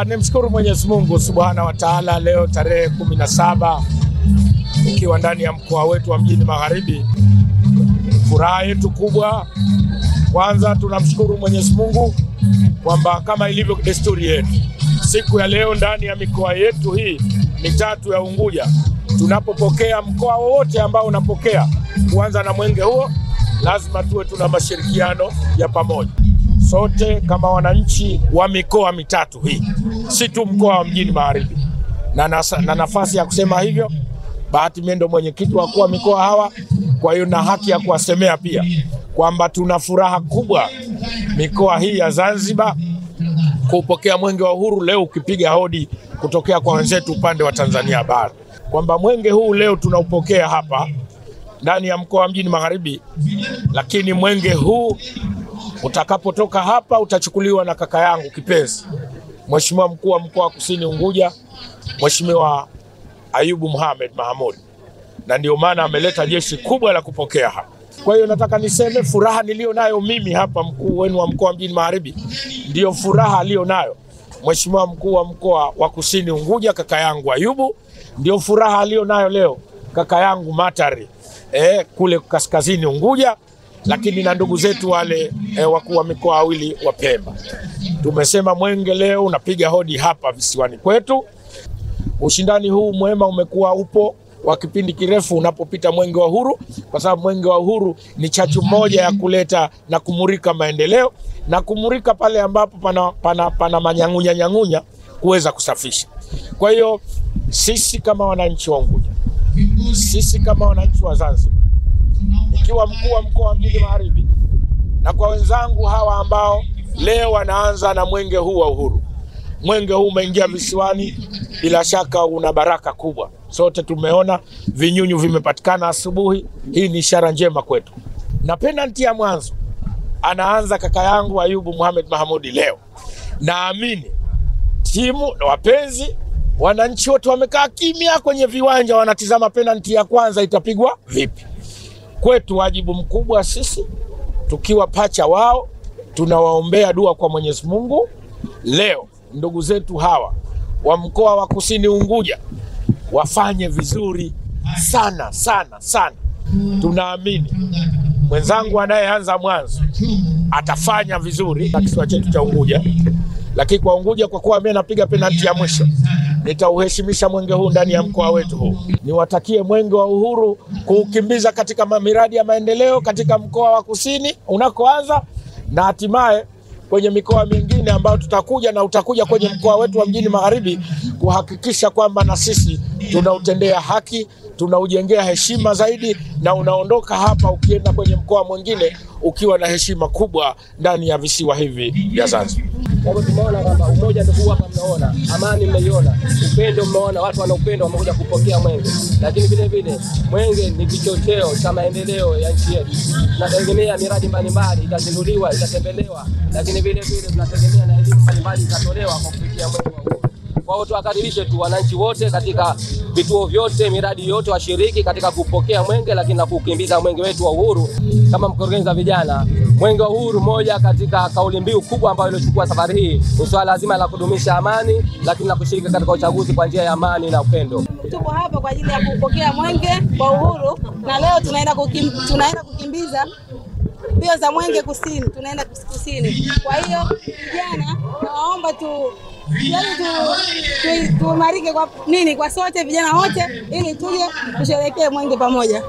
Nimshukuru Mwenyezi Mungu Subhanahu wa Ta'ala, leo tarehe 17 ukiwa ndani ya mkoa wetu wa Mjini Magharibi. Furaha yetu kubwa, kwanza tunamshukuru Mwenyezi Mungu kwamba kama ilivyo desturi yetu, siku ya leo ndani ya mikoa yetu hii mitatu ya Unguja, tunapopokea mkoa wote ambao unapokea kuanza na mwenge huo, lazima tuwe tuna mashirikiano ya pamoja. Sote kama wananchi wa mikoa mitatu hii, si tu mkoa wa Mjini Magharibi. Na nafasi ya kusema hivyo, bahati mimi ndo mwenyekiti wa kwa mikoa hawa, kwa hiyo na haki ya kuwasemea pia kwamba tuna furaha kubwa mikoa hii ya Zanzibar kupokea mwenge wa uhuru leo, ukipiga hodi kutokea kwa wenzetu upande wa Tanzania bara, kwamba mwenge huu leo tunaupokea hapa ndani ya mkoa wa Mjini Magharibi, lakini mwenge huu utakapotoka hapa utachukuliwa na kaka yangu kipenzi, Mheshimiwa mkuu wa mkoa wa Kusini Unguja, Mheshimiwa Ayubu Mohamed Mahmud, na ndio maana ameleta jeshi kubwa la kupokea hapa. Kwa hiyo nataka niseme furaha nilio nayo mimi hapa, mkuu wenu wa mkoa wa Mjini Magharibi, ndio furaha alio nayo Mheshimiwa mkuu wa mkoa wa Kusini Unguja, kaka yangu Ayubu, ndio furaha alio nayo leo kaka yangu Matari kule kaskazini Unguja, lakini na ndugu zetu wale wakuu wa mikoa wawili wa Pemba. Tumesema mwenge leo unapiga hodi hapa visiwani kwetu. Ushindani huu mwema umekuwa upo wa kipindi kirefu unapopita mwenge wa uhuru, kwa sababu mwenge wa uhuru ni chachu moja ya kuleta na kumurika maendeleo na kumurika pale ambapo pana manyangunya kuweza kusafisha. Kwa hiyo sisi kama wananchi wa Unguja, sisi kama wananchi wa Zanzibar, ikiwa mkuu wa mkoa wa Mjini Magharibi, na kwa wenzangu hawa ambao leo wanaanza na mwenge huu wa uhuru. Mwenge huu umeingia visiwani, bila shaka una baraka kubwa. Sote tumeona vinyunyu vimepatikana asubuhi, hii ni ishara njema kwetu. Na penalty ya mwanzo anaanza kaka yangu Ayubu Mohamed Mahmud leo. Naamini timu na wapenzi, wananchi wote wamekaa kimya kwenye viwanja wanatizama penalty ya kwanza itapigwa vipi. Kwetu wajibu mkubwa sisi tukiwa pacha wao, tunawaombea dua kwa Mwenyezi Mungu. Leo ndugu zetu hawa wa mkoa wa Kusini Unguja wafanye vizuri sana sana sana. Tunaamini mwenzangu anayeanza mwanzo atafanya vizuri na kisiwa chetu cha Unguja, lakini kwa Unguja, kwa kuwa mimi napiga penalty ya mwisho, nitauheshimisha mwenge huu ndani ya mkoa wetu huu. Niwatakie mwenge wa uhuru kuukimbiza katika miradi ya maendeleo katika mkoa wa Kusini unakoanza, na hatimaye kwenye mikoa mingine ambayo tutakuja na utakuja kwenye mkoa wetu wa Mjini Magharibi, kuhakikisha kwamba na sisi tunautendea haki, tunaujengea heshima zaidi, na unaondoka hapa ukienda kwenye mkoa mwingine ukiwa na heshima kubwa ndani ya visiwa hivi vya Zanzibar. Kwa tumeona kwamba umoja ndio hapa, mnaona amani, mmeiona upendo, mnaona watu wana upendo, wamekuja kupokea mwenge. Lakini vile vile mwenge ni kichocheo cha maendeleo ya nchi yetu. Tunategemea miradi mbalimbali itazinduliwa, itatembelewa, lakini vile vile tunategemea na elimu mbalimbali itatolewa kwa kupitia mwenge wa uhuru. Kwa hiyo tuwakaribishe tu wananchi wote katika vituo vyote, miradi yote, washiriki katika kupokea mwenge, lakini na kukimbiza mwenge wetu wa uhuru. Kama mkurugenzi wa vijana, mwenge wa uhuru moja katika kauli mbiu kubwa ambayo ilichukua safari hii ni swala lazima la kudumisha amani, lakini na kushiriki katika uchaguzi kwa njia ya amani na upendo. Tuko hapa kwa ajili ya kupokea mwenge wa uhuru, na leo tunaenda kukimbiza mbio za mwenge kusini, tunaenda kusini. Kwa hiyo vijana, naomba tuimarike kwa sote vijana wote, ili tuje tusherehekee mwenge pamoja.